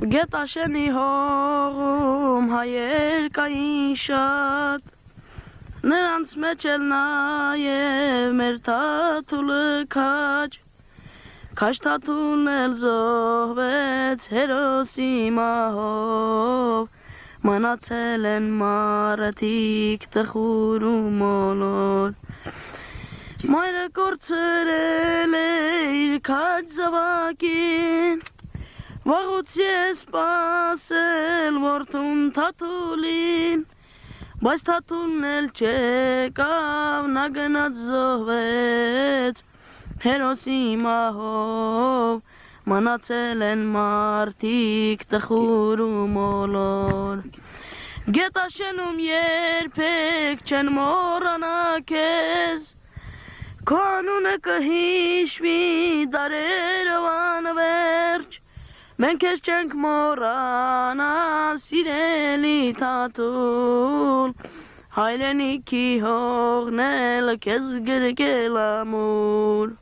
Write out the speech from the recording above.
Գետաշենի հողում հայեր կային շատ, նրանց մեջ էլ նաև մեր Թաթուլը քաջ, քաջ Թաթուլն էլ զոհվեց հերոսի մահով, մնացել են մարդիկ տխուր ու մոլոր, մայրը կորցրել է իր քաջ զավակին, վաղուց ես սպասել որդուն Թաթուլին, բայց Թաթուլն էլ չեկավ, նա գնաց զոհվեց հերոսի մահով, մնացել են մարդիկ տխուր ու մոլոր, Գետաշենում երբեք չեն մոռանա քեզ, քո անունը կհիշվի դարերով անվերջ, մենք քեզ չենք մոռանա սիրելի Թաթուլ, հայրենիքի հողն էլ քեզ գրկել ամուր